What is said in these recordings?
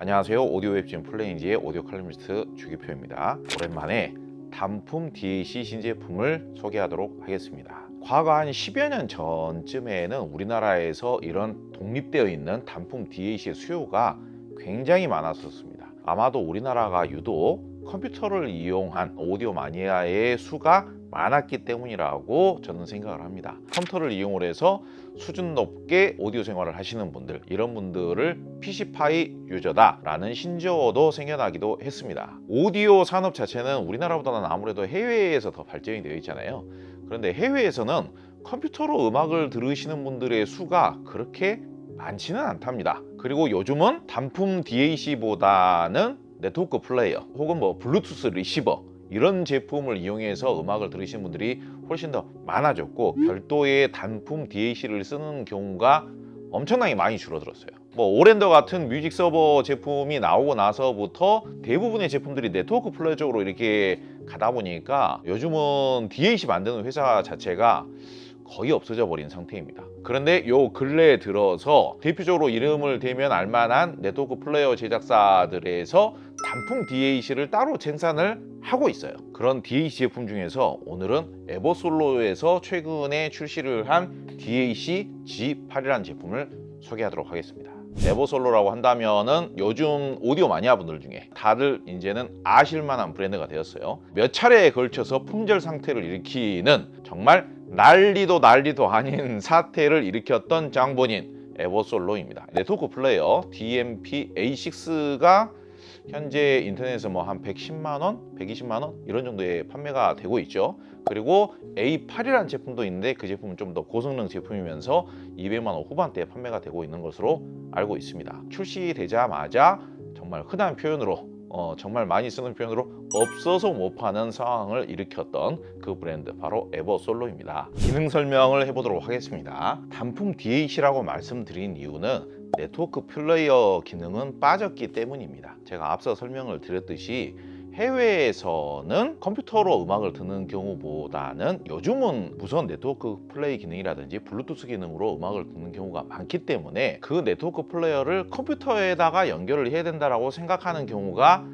안녕하세요. 오디오 웹진 플레인지의 오디오 칼럼니스트 주기표입니다. 오랜만에 단품 DAC 신제품을 소개하도록 하겠습니다. 과거 한 10여 년 전쯤에는 우리나라에서 이런 독립되어 있는 단품 DAC의 수요가 굉장히 많았었습니다. 아마도 우리나라가 유독 컴퓨터를 이용한 오디오 마니아의 수가 많았기 때문이라고 저는 생각을 합니다. 컴퓨터를 이용을 해서 수준 높게 오디오 생활을 하시는 분들, 이런 분들을 PC파이 유저다 라는 신조어도 생겨나기도 했습니다. 오디오 산업 자체는 우리나라보다는 아무래도 해외에서 더 발전이 되어 있잖아요. 그런데 해외에서는 컴퓨터로 음악을 들으시는 분들의 수가 그렇게 많지는 않답니다. 그리고 요즘은 단품 DAC보다는 네트워크 플레이어 혹은 블루투스 리시버 이런 제품을 이용해서 음악을 들으시는 분들이 훨씬 더 많아졌고, 별도의 단품 DAC를 쓰는 경우가 엄청나게 많이 줄어들었어요. 오랜더 같은 뮤직 서버 제품이 나오고 나서부터 대부분의 제품들이 네트워크 플레이어 쪽으로 이렇게 가다 보니까 요즘은 DAC 만드는 회사 자체가 거의 없어져 버린 상태입니다. 그런데 요 근래에 들어서 대표적으로 이름을 대면 알만한 네트워크 플레이어 제작사들에서 단품 DAC를 따로 생산을 하고 있어요. 그런 DAC 제품 중에서 오늘은 에버솔로에서 최근에 출시를 한 DAC G8이라는 제품을 소개하도록 하겠습니다. 에버솔로라고 한다면은 요즘 오디오 마니아 분들 중에 다들 이제는 아실만한 브랜드가 되었어요. 몇 차례에 걸쳐서 품절 상태를 일으키는 정말 난리도 아닌 사태를 일으켰던 장본인 에버솔로입니다. 네트워크 플레이어 DMP-A6가 현재 인터넷에서 한 110만원, 120만원 이런 정도에 판매가 되고 있죠. 그리고 A8이라는 제품도 있는데 그 제품은 좀 더 고성능 제품이면서 200만원 후반대에 판매가 되고 있는 것으로 알고 있습니다. 출시되자마자 정말 흔한 표현으로 정말 많이 쓰는 표현으로 없어서 못 파는 상황을 일으켰던 그 브랜드, 바로 에버솔로입니다. 기능 설명을 해보도록 하겠습니다. 단품 DAC라고 말씀드린 이유는 네트워크 플레이어 기능은 빠졌기 때문입니다. 제가 앞서 설명을 드렸듯이 해외에서는 컴퓨터로 음악을 듣는 경우보다는 요즘은 무선 네트워크 플레이 기능이라든지 블루투스 기능으로 음악을 듣는 경우가 많기 때문에 그 네트워크 플레이어를 컴퓨터에다가 연결을 해야 된다고 생각하는 경우가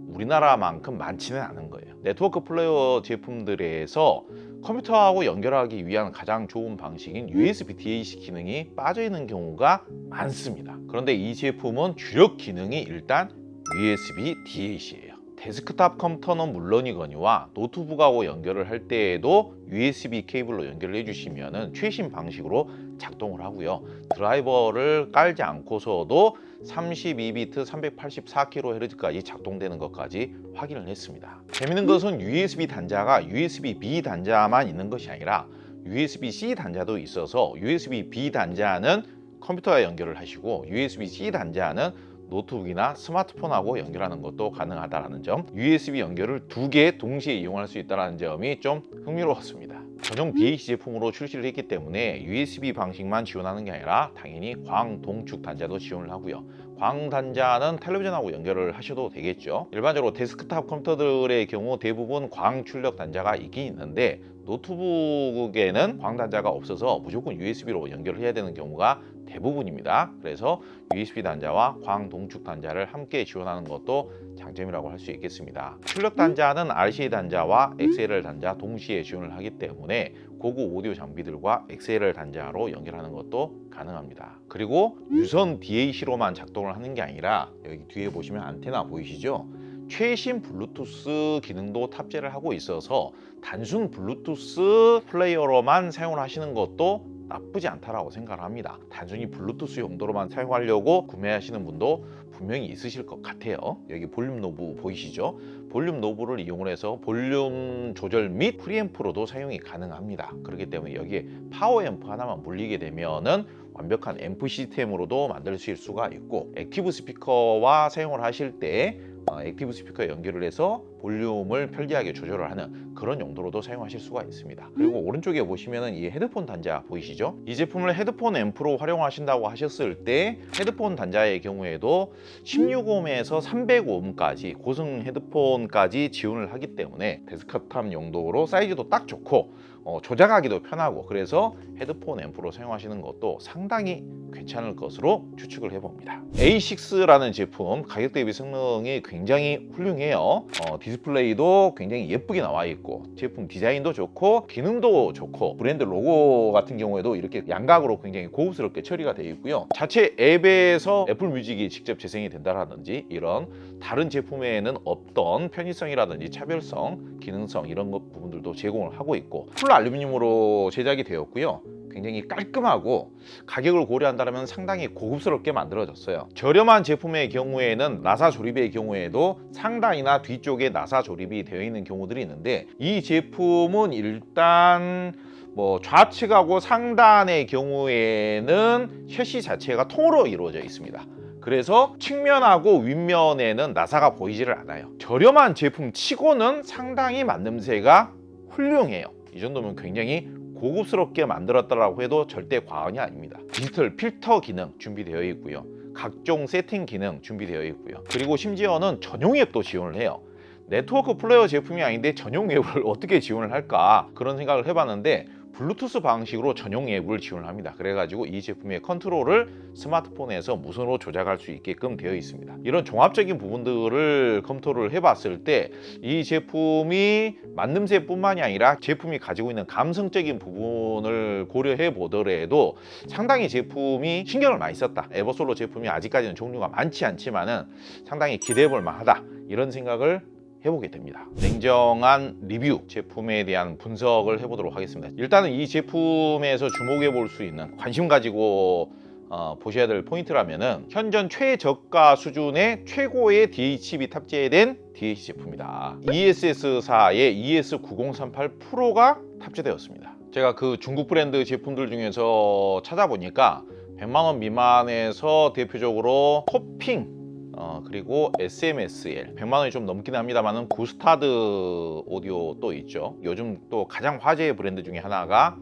우리나라만큼 많지는 않은 거예요. 네트워크 플레이어 제품들에서 컴퓨터하고 연결하기 위한 가장 좋은 방식인 USB DAC 기능이 빠져 있는 경우가 많습니다. 그런데 이 제품은 주력 기능이 일단 USB DAC예요. 데스크탑 컴퓨터는 물론이거니와 노트북하고 연결을 할 때에도 USB 케이블로 연결을 해주시면 최신 방식으로 작동을 하고요. 드라이버를 깔지 않고서도 32비트 384kHz까지 작동되는 것까지 확인을 했습니다. 재밌는 것은 USB 단자가 USB-B 단자만 있는 것이 아니라 USB-C 단자도 있어서 USB-B 단자는 컴퓨터에 연결을 하시고 USB-C 단자는 노트북이나 스마트폰하고 연결하는 것도 가능하다는 점, USB 연결을 2개 동시에 이용할 수 있다는 점이 좀 흥미로웠습니다. 전용 DAC 제품으로 출시를 했기 때문에 USB 방식만 지원하는 게 아니라 당연히 광동축 단자도 지원을 하고요. 광 단자는 텔레비전하고 연결을 하셔도 되겠죠. 일반적으로 데스크탑 컴퓨터들의 경우 대부분 광 출력 단자가 있긴 있는데 노트북에는 광 단자가 없어서 무조건 USB로 연결을 해야 되는 경우가 대부분입니다. 그래서 USB 단자와 광 동축 단자를 함께 지원하는 것도 장점이라고 할 수 있겠습니다. 출력 단자는 RCA 단자와 XLR 단자 동시에 지원을 하기 때문에 고급 오디오 장비들과 XLR 단자로 연결하는 것도 가능합니다. 그리고 유선 DAC로만 작동을 하는 게 아니라 여기 뒤에 보시면 안테나 보이시죠? 최신 블루투스 기능도 탑재를 하고 있어서 단순 블루투스 플레이어로만 사용을 하시는 것도 나쁘지 않다라고 생각을 합니다. 단순히 블루투스 용도로만 사용하려고 구매하시는 분도 분명히 있으실 것 같아요. 여기 볼륨 노브 보이시죠? 볼륨 노브를 이용을 해서 볼륨 조절 및 프리앰프로도 사용이 가능합니다. 그렇기 때문에 여기에 파워 앰프 하나만 물리게 되면은 완벽한 앰프 시스템으로도 만들 수가 있고, 액티브 스피커와 사용을 하실 때 액티브 스피커 연결을 해서 볼륨을 편리하게 조절을 하는 그런 용도로도 사용하실 수가 있습니다. 그리고 오른쪽에 보시면은 이 헤드폰 단자 보이시죠? 이 제품을 헤드폰 앰프로 활용하신다고 하셨을 때 헤드폰 단자의 경우에도 16ohm에서 300ohm까지 고성 헤드폰까지 지원을 하기 때문에 데스크탑 용도로 사이즈도 딱 좋고 조작하기도 편하고, 그래서 헤드폰 앰프로 사용하시는 것도 상당히 괜찮을 것으로 추측을 해봅니다. A6라는 제품 가격 대비 성능이 굉장히 훌륭해요. 디스플레이도 굉장히 예쁘게 나와 있고 제품 디자인도 좋고 기능도 좋고 브랜드 로고 같은 경우에도 이렇게 양각으로 굉장히 고급스럽게 처리가 되어 있고요. 자체 앱에서 애플 뮤직이 직접 재생이 된다라든지 이런 다른 제품에는 없던 편의성이라든지 차별성, 기능성 이런 부분들도 제공을 하고 있고 풀 알루미늄으로 제작이 되었고요. 굉장히 깔끔하고 가격을 고려한다면 상당히 고급스럽게 만들어졌어요. 저렴한 제품의 경우에는 나사 조립의 경우에도 상단이나 뒤쪽에 나사 조립이 되어 있는 경우들이 있는데 이 제품은 일단 좌측하고 상단의 경우에는 셔시 자체가 통으로 이루어져 있습니다. 그래서 측면하고 윗면에는 나사가 보이지를 않아요. 저렴한 제품 치고는 상당히 만듦새가 훌륭해요. 이 정도면 굉장히 고급스럽게 만들었다라고 해도 절대 과언이 아닙니다. 디지털 필터 기능 준비되어 있고요. 각종 세팅 기능 준비되어 있고요. 그리고 심지어는 전용 앱도 지원을 해요. 네트워크 플레이어 제품이 아닌데 전용 앱을 어떻게 지원을 할까 그런 생각을 해봤는데 블루투스 방식으로 전용 앱을 지원합니다. 그래가지고 이 제품의 컨트롤을 스마트폰에서 무선으로 조작할 수 있게끔 되어 있습니다. 이런 종합적인 부분들을 검토를 해봤을 때 이 제품이 만듦새뿐만이 아니라 제품이 가지고 있는 감성적인 부분을 고려해 보더라도 상당히 제품이 신경을 많이 썼다. 에버솔로 제품이 아직까지는 종류가 많지 않지만은 상당히 기대해 볼 만하다. 이런 생각을 해보게 됩니다. 냉정한 리뷰 제품에 대한 분석을 해보도록 하겠습니다. 일단은 이 제품에서 주목해 볼 수 있는 관심 가지고 보셔야 될 포인트라면은 현존 최저가 수준의 최고의 DHB 탑재된 DH 제품이다. ESS사의 ES9038 프로가 탑재되었습니다. 제가 그 중국 브랜드 제품들 중에서 찾아보니까 100만 원 미만에서 대표적으로 토핑 그리고 SMSL 100만 원이 좀 넘긴 합니다만은 구스타드 오디오 또 있죠. 요즘 또 가장 화제의 브랜드 중에 하나가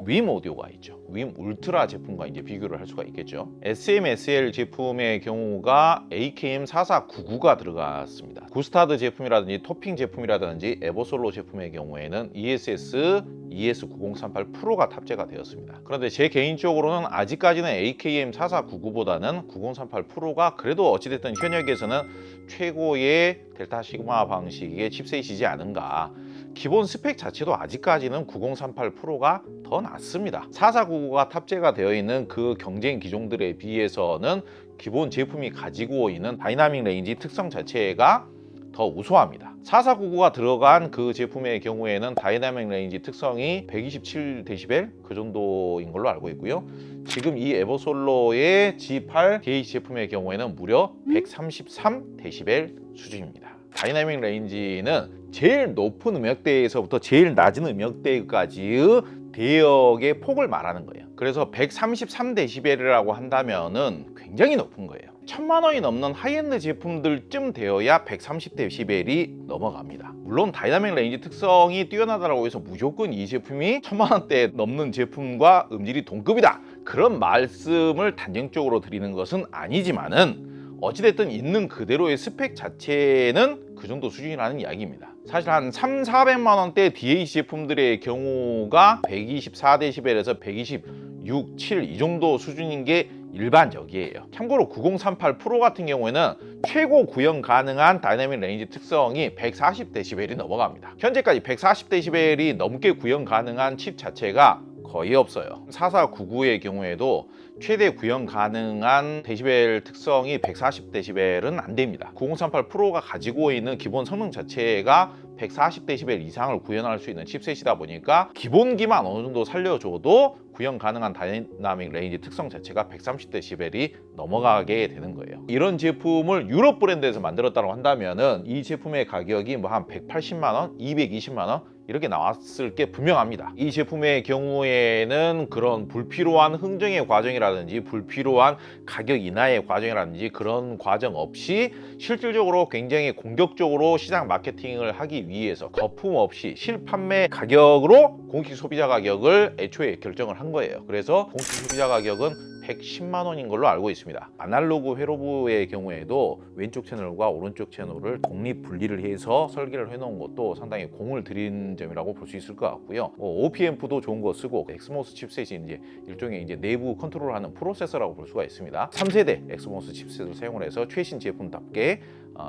윈 오디오가 있죠. 윈 울트라 제품과 이제 비교를 할 수가 있겠죠. SMSL 제품의 경우가 AKM4499가 들어갔습니다. 구스타드 제품이라든지 토핑 제품이라든지 에버솔로 제품의 경우에는 ESS ES9038 프로가 탑재가 되었습니다. 그런데 제 개인적으로는 아직까지는 AKM4499보다는 9038 프로가 그래도 어찌됐든 현역에서는 최고의 델타 시그마 방식의 칩셋이지 않은가. 기본 스펙 자체도 아직까지는 9038 프로가 더 낫습니다. 4499가 탑재가 되어 있는 그 경쟁 기종들에 비해서는 기본 제품이 가지고 있는 다이나믹 레인지 특성 자체가 더 우수합니다. 4499가 들어간 그 제품의 경우에는 다이나믹 레인지 특성이 127dB 그 정도인 걸로 알고 있고요. 지금 이 에버솔로의 G8 DH 제품의 경우에는 무려 133dB 수준입니다. 다이나믹 레인지는 제일 높은 음역대에서부터 제일 낮은 음역대까지의 대역의 폭을 말하는 거예요. 그래서 133dB라고 한다면은 굉장히 높은 거예요. 1000만 원이 넘는 하이엔드 제품들쯤 되어야 130dB이 넘어갑니다. 물론 다이나믹 레인지 특성이 뛰어나다고 해서 무조건 이 제품이 1000만 원대 넘는 제품과 음질이 동급이다. 그런 말씀을 단정적으로 드리는 것은 아니지만은 어찌됐든 있는 그대로의 스펙 자체는 그 정도 수준이라는 이야기입니다. 사실 한 3,400만 원대 DH 제품들의 경우가 124dB에서 126, 7 이 정도 수준인 게 일반적이에요. 참고로 9038 프로 같은 경우에는 최고 구현 가능한 다이나믹 레인지 특성이 140dB이 넘어갑니다. 현재까지 140dB이 넘게 구현 가능한 칩 자체가 거의 없어요. 4499의 경우에도 최대 구현 가능한 데시벨 특성이 140dB는 안 됩니다. 9038 프로가 가지고 있는 기본 성능 자체가 140dB 이상을 구현할 수 있는 칩셋이다 보니까 기본기만 어느 정도 살려줘도 구현 가능한 다이나믹 레인지 특성 자체가 130dB이 넘어가게 되는 거예요. 이런 제품을 유럽 브랜드에서 만들었다고 한다면은 이 제품의 가격이 뭐 한 180만 원, 220만 원 이렇게 나왔을 게 분명합니다. 이 제품의 경우에는 그런 불필요한 흥정의 과정이라든지 불필요한 가격 인하의 과정이라든지 그런 과정 없이 실질적으로 굉장히 공격적으로 시장 마케팅을 하기 위해서 거품 없이 실판매 가격으로 공식 소비자 가격을 애초에 결정을 한 거예요. 그래서 공식 소비자 가격은 110만 원인 걸로 알고 있습니다. 아날로그 회로부의 경우에도 왼쪽 채널과 오른쪽 채널을 독립 분리를 해서 설계를 해놓은 것도 상당히 공을 들인 점이라고 볼 수 있을 것 같고요. OPMP도 좋은 거 쓰고 엑스모스 칩셋이 이제 일종의 이제 내부 컨트롤하는 프로세서라고 볼 수가 있습니다. 3세대 엑스모스 칩셋을 사용을 해서 최신 제품답게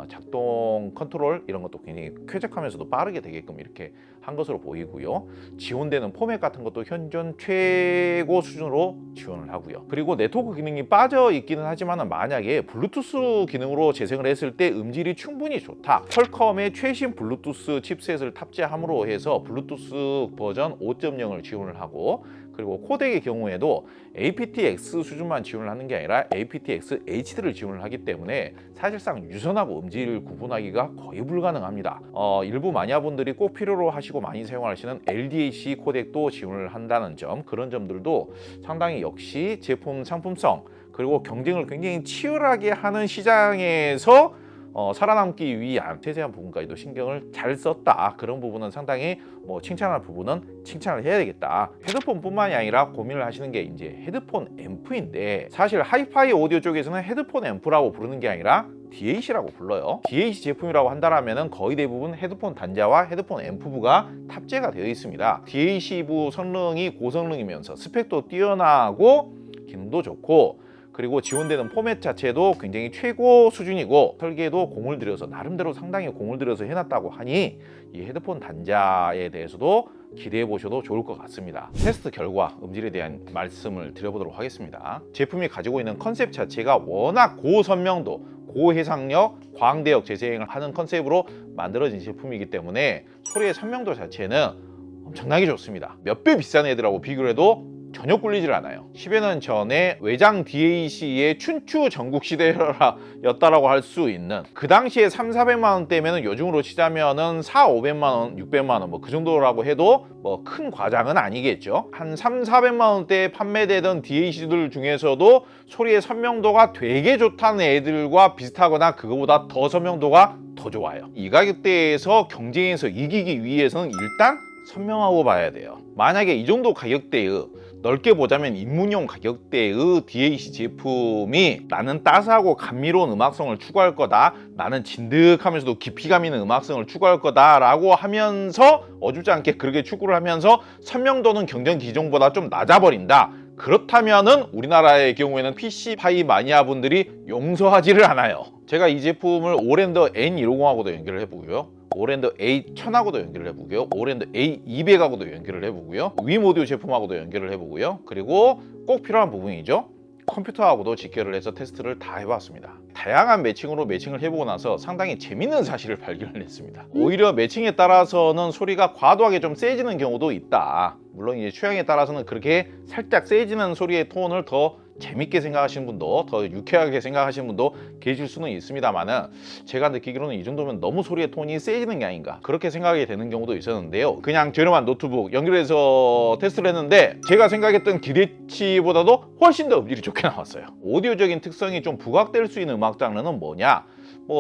작동 컨트롤 이런 것도 굉장히 쾌적하면서도 빠르게 되게끔 이렇게 한 것으로 보이고요. 지원되는 포맷 같은 것도 현존 최고 수준으로 지원을 하고요. 그리고 네트워크 기능이 빠져 있기는 하지만 만약에 블루투스 기능으로 재생을 했을 때 음질이 충분히 좋다. 퀄컴의 최신 블루투스 칩셋을 탑재함으로 해서 블루투스 버전 5.0을 지원을 하고, 그리고 코덱의 경우에도 aptX 수준만 지원을 하는 게 아니라 aptX HD를 지원을 하기 때문에 사실상 유선하고 음질을 구분하기가 거의 불가능합니다. 일부 마니아분들이 꼭 필요로 하시고 많이 사용하시는 LDAC 코덱도 지원을 한다는 점, 그런 점들도 상당히 역시 제품 상품성 그리고 경쟁을 굉장히 치열하게 하는 시장에서 살아남기 위한 세세한 부분까지도 신경을 잘 썼다. 그런 부분은 상당히 칭찬할 부분은 칭찬을 해야 되겠다. 헤드폰뿐만이 아니라 고민을 하시는 게 이제 헤드폰 앰프인데, 사실 하이파이 오디오 쪽에서는 헤드폰 앰프라고 부르는 게 아니라 DAC라고 불러요. DAC 제품이라고 한다라면은 거의 대부분 헤드폰 단자와 헤드폰 앰프부가 탑재가 되어 있습니다. DAC부 성능이 고성능이면서 스펙도 뛰어나고 기능도 좋고, 그리고 지원되는 포맷 자체도 굉장히 최고 수준이고 설계도 공을 들여서 나름대로 상당히 공을 들여서 해놨다고 하니 이 헤드폰 단자에 대해서도 기대해 보셔도 좋을 것 같습니다. 테스트 결과 음질에 대한 말씀을 드려보도록 하겠습니다. 제품이 가지고 있는 컨셉 자체가 워낙 고선명도, 고해상력, 광대역 재생을 하는 컨셉으로 만들어진 제품이기 때문에 소리의 선명도 자체는 엄청나게 좋습니다. 몇 배 비싼 애들하고 비교를 해도 전혀 꿀리질 않아요. 10여 년 전에 외장 DAC의 춘추 전국시대였다라고 할 수 있는, 그 당시에 300~400만 원대면 요즘으로 치자면은 400~500만 원, 600만 원 그 정도라고 해도 큰 과장은 아니겠죠. 한 300~400만 원대에 판매되던 DAC들 중에서도 소리의 선명도가 되게 좋다는 애들과 비슷하거나 그거보다 더 선명도가 더 좋아요. 이 가격대에서 경쟁에서 이기기 위해서는 일단 선명하고 봐야 돼요. 만약에 이 정도 가격대의, 넓게 보자면 입문용 가격대의 DAC 제품이 나는 따스하고 감미로운 음악성을 추구할 거다, 나는 진득하면서도 깊이감 있는 음악성을 추구할 거다 라고 하면서 어줍지 않게 그렇게 추구를 하면서 선명도는 경쟁 기종보다 좀 낮아버린다, 그렇다면은 우리나라의 경우에는 PC파이 마니아분들이 용서하지를 않아요. 제가 이 제품을 오랜더 N250하고도 연결을 해보고요, 오랜더 A1000하고도 연결을 해보고요, 오랜더 A200하고도 연결을 해보고요, 윈오디오 제품하고도 연결을 해보고요, 그리고 꼭 필요한 부분이죠, 컴퓨터하고도 직결을 해서 테스트를 다 해봤습니다. 다양한 매칭으로 매칭을 해보고 나서 상당히 재밌는 사실을 발견을 했습니다. 오히려 매칭에 따라서는 소리가 과도하게 좀 세지는 경우도 있다. 물론 이제 취향에 따라서는 그렇게 살짝 세지는 소리의 톤을 더 재밌게 생각하시는 분도, 더 유쾌하게 생각하시는 분도 계실 수는 있습니다만은, 제가 느끼기로는 이 정도면 너무 소리의 톤이 세지는 게 아닌가 그렇게 생각이 되는 경우도 있었는데요. 그냥 저렴한 노트북 연결해서 테스트를 했는데 제가 생각했던 기대치보다도 훨씬 더 음질이 좋게 나왔어요. 오디오적인 특성이 좀 부각될 수 있는 음악 장르는 뭐냐,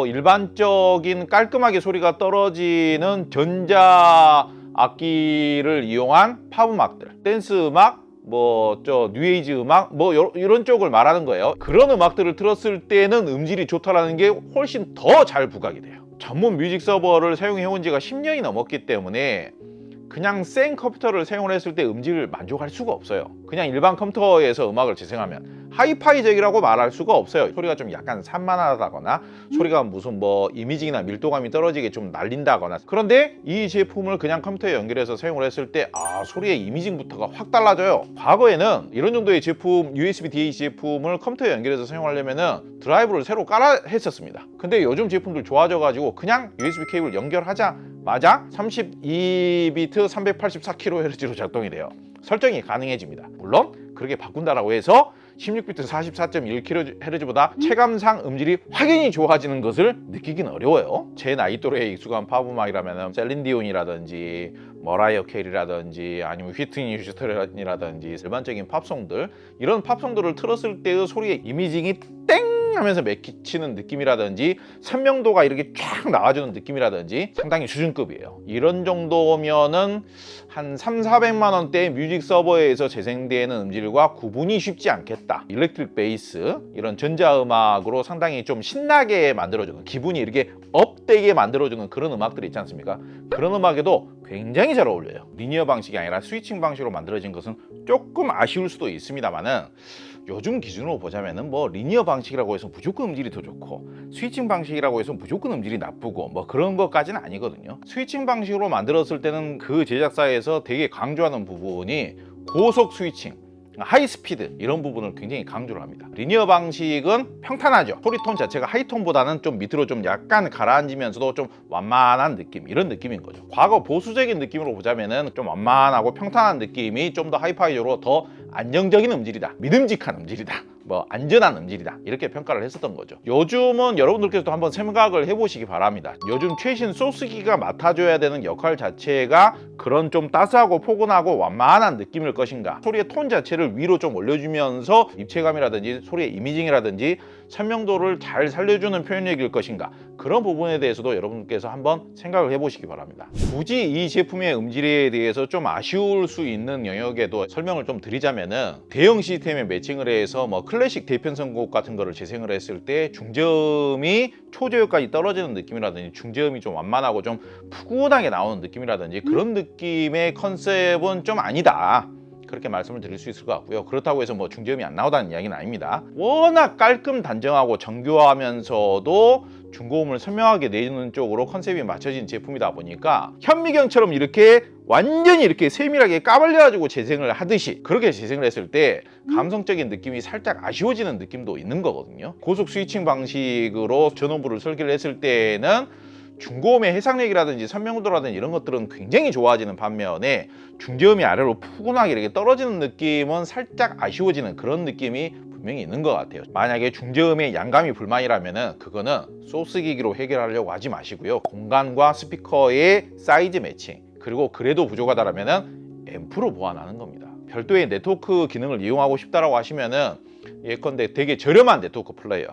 일반적인 깔끔하게 소리가 떨어지는 전자 악기를 이용한 팝 음악들, 댄스 음악, 뉴에이지 음악 이런 쪽을 말하는 거예요. 그런 음악들을 들었을 때는 음질이 좋다라는 게 훨씬 더 잘 부각이 돼요. 전문 뮤직 서버를 사용해 온 지가 10년이 넘었기 때문에 그냥 센 컴퓨터를 사용을 했을 때 음질을 만족할 수가 없어요. 그냥 일반 컴퓨터에서 음악을 재생하면 하이파이적이라고 말할 수가 없어요. 소리가 좀 약간 산만하다거나 소리가 무슨 이미징이나 밀도감이 떨어지게 좀 날린다거나. 그런데 이 제품을 그냥 컴퓨터에 연결해서 사용을 했을 때 소리의 이미징부터가 확 달라져요. 과거에는 이런 정도의 제품, USB DAC 제품을 컴퓨터에 연결해서 사용하려면은 드라이브를 새로 깔아 했었습니다. 근데 요즘 제품들 좋아져 가지고 그냥 USB 케이블 연결하자마자 32비트 384kHz로 작동이 돼요. 설정이 가능해집니다. 물론 그렇게 바꾼다라고 해서 16비트 44.1kHz보다 체감상 음질이 확연히 좋아지는 것을 느끼긴 어려워요. 제 나이 또래에 익숙한 팝음악이라면 셀린 디온이라든지 머라이어 캐리라든지 아니면 휘트니 휴스턴이라든지 일반적인 팝송들, 이런 팝송들을 틀었을 때의 소리의 이미징이 땡 하면서 맥히치는 느낌이라든지 선명도가 이렇게 쫙 나와주는 느낌이라든지 상당히 수준급이에요. 이런 정도면은 한 300~400만 원대의 뮤직 서버에서 재생되는 음질과 구분이 쉽지 않겠다. 일렉트릭 베이스, 이런 전자음악으로 상당히 좀 신나게 만들어주는, 기분이 이렇게 업되게 만들어주는 그런 음악들이 있지 않습니까? 그런 음악에도 굉장히 잘 어울려요. 리니어 방식이 아니라 스위칭 방식으로 만들어진 것은 조금 아쉬울 수도 있습니다만은, 요즘 기준으로 보자면은 뭐 리니어 방식이라고 해서 무조건 음질이 더 좋고 스위칭 방식이라고 해서 무조건 음질이 나쁘고 뭐 그런 것까지는 아니거든요. 스위칭 방식으로 만들었을 때는 그 제작사에서 되게 강조하는 부분이 고속 스위칭, 하이스피드, 이런 부분을 굉장히 강조를 합니다. 리니어 방식은 평탄하죠. 소리톤 자체가 하이톤보다는 좀 밑으로 좀 약간 가라앉으면서도 좀 완만한 느낌, 이런 느낌인 거죠. 과거 보수적인 느낌으로 보자면은 좀 완만하고 평탄한 느낌이 좀 더 하이파이적으로 더 안정적인 음질이다, 믿음직한 음질이다, 뭐 안전한 음질이다, 이렇게 평가를 했었던 거죠. 요즘은 여러분들께서도 한번 생각을 해보시기 바랍니다. 요즘 최신 소스기가 맡아줘야 되는 역할 자체가 그런 좀 따스하고 포근하고 완만한 느낌일 것인가, 소리의 톤 자체를 위로 좀 올려주면서 입체감이라든지 소리의 이미징이라든지 선명도를 잘 살려주는 표현력일 것인가, 그런 부분에 대해서도 여러분께서 한번 생각을 해보시기 바랍니다. 굳이 이 제품의 음질에 대해서 좀 아쉬울 수 있는 영역에도 설명을 좀 드리자면은, 대형 시스템에 매칭을 해서 뭐 클래식 대편성곡 같은 거를 재생을 했을 때 중저음이 초저음까지 떨어지는 느낌이라든지 중저음이 좀 완만하고 좀 푸근하게 나오는 느낌이라든지 그런 느낌의 컨셉은 좀 아니다, 그렇게 말씀을 드릴 수 있을 것 같고요. 그렇다고 해서 뭐 중저음이 안 나오다는 이야기는 아닙니다. 워낙 깔끔 단정하고 정교하면서도 중고음을 선명하게 내주는 쪽으로 컨셉이 맞춰진 제품이다 보니까 현미경처럼 이렇게 완전히 이렇게 세밀하게 까발려가지고 재생을 하듯이 그렇게 재생을 했을 때 감성적인 느낌이 살짝 아쉬워지는 느낌도 있는 거거든요. 고속 스위칭 방식으로 전원부를 설계를 했을 때는 중고음의 해상력이라든지 선명도라든지 이런 것들은 굉장히 좋아지는 반면에 중저음이 아래로 푸근하게 이렇게 떨어지는 느낌은 살짝 아쉬워지는 그런 느낌이 분명히 있는 것 같아요. 만약에 중저음의 양감이 불만이라면은 그거는 소스 기기로 해결하려고 하지 마시고요. 공간과 스피커의 사이즈 매칭, 그리고 그래도 부족하다라면은 앰프로 보완하는 겁니다. 별도의 네트워크 기능을 이용하고 싶다라고 하시면은 예컨대 되게 저렴한 네트워크 플레이어,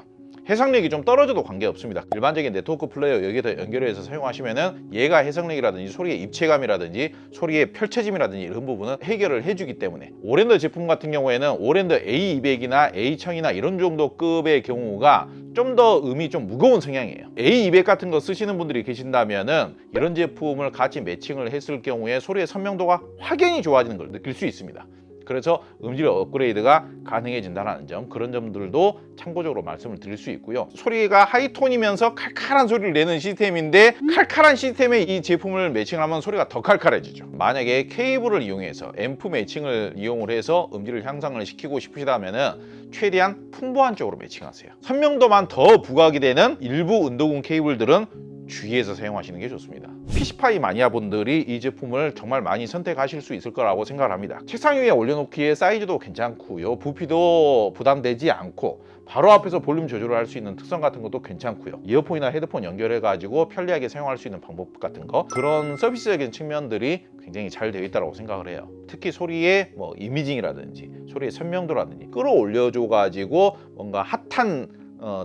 해상력이 좀 떨어져도 관계없습니다. 일반적인 네트워크 플레이어 여기에다 연결해서 사용하시면은 얘가 해상력이라든지 소리의 입체감이라든지 소리의 펼쳐짐이라든지 이런 부분은 해결을 해주기 때문에, 오랜더 제품 같은 경우에는 오랜더 A200이나 A1000이나 이런 정도 급의 경우가 좀 더 음이 좀 무거운 성향이에요. A200 같은 거 쓰시는 분들이 계신다면은 이런 제품을 같이 매칭을 했을 경우에 소리의 선명도가 확연히 좋아지는 걸 느낄 수 있습니다. 그래서 음질 업그레이드가 가능해진다는 점, 그런 점들도 참고적으로 말씀을 드릴 수 있고요. 소리가 하이톤이면서 칼칼한 소리를 내는 시스템인데 칼칼한 시스템에 이 제품을 매칭하면 소리가 더 칼칼해지죠. 만약에 케이블을 이용해서 앰프 매칭을 이용을 해서 음질을 향상을 시키고 싶으시다면 최대한 풍부한 쪽으로 매칭하세요. 선명도만 더 부각이 되는 일부 운동용 케이블들은 주의해서 사용하시는 게 좋습니다. PC파이 마니아분들이 이 제품을 정말 많이 선택하실 수 있을 거라고 생각을 합니다. 책상 위에 올려놓기에 사이즈도 괜찮고요, 부피도 부담되지 않고 바로 앞에서 볼륨 조절을 할 수 있는 특성 같은 것도 괜찮고요, 이어폰이나 헤드폰 연결해 가지고 편리하게 사용할 수 있는 방법 같은 거, 그런 서비스적인 측면들이 굉장히 잘 되어 있다고 생각을 해요. 특히 소리의 뭐 이미징이라든지 소리의 선명도라든지 끌어올려줘 가지고 뭔가 핫한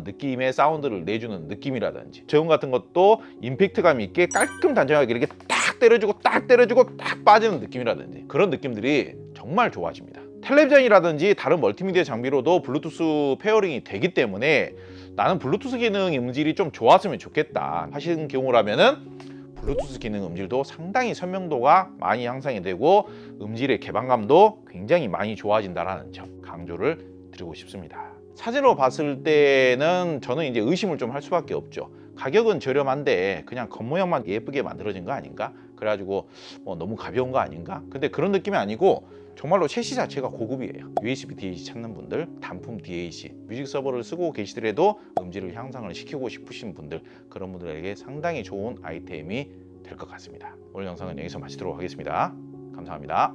느낌의 사운드를 내주는 느낌이라든지 저음 같은 것도 임팩트감 있게 깔끔 단정하게 이렇게 딱 때려주고 딱 빠지는 느낌이라든지 그런 느낌들이 정말 좋아집니다. 텔레비전이라든지 다른 멀티미디어 장비로도 블루투스 페어링이 되기 때문에 나는 블루투스 기능 음질이 좀 좋았으면 좋겠다 하시는 경우라면은 블루투스 기능 음질도 상당히 선명도가 많이 향상이 되고 음질의 개방감도 굉장히 많이 좋아진다는 점 강조를 드리고 싶습니다. 사진으로 봤을 때는 저는 이제 의심을 좀 할 수밖에 없죠. 가격은 저렴한데 그냥 겉모양만 예쁘게 만들어진 거 아닌가? 그래가지고 뭐 너무 가벼운 거 아닌가? 근데 그런 느낌이 아니고 정말로 셰시 자체가 고급이에요. USB DAC 찾는 분들, 단품 DAC, 뮤직 서버를 쓰고 계시더라도 음질을 향상을 시키고 싶으신 분들, 그런 분들에게 상당히 좋은 아이템이 될 것 같습니다. 오늘 영상은 여기서 마치도록 하겠습니다. 감사합니다.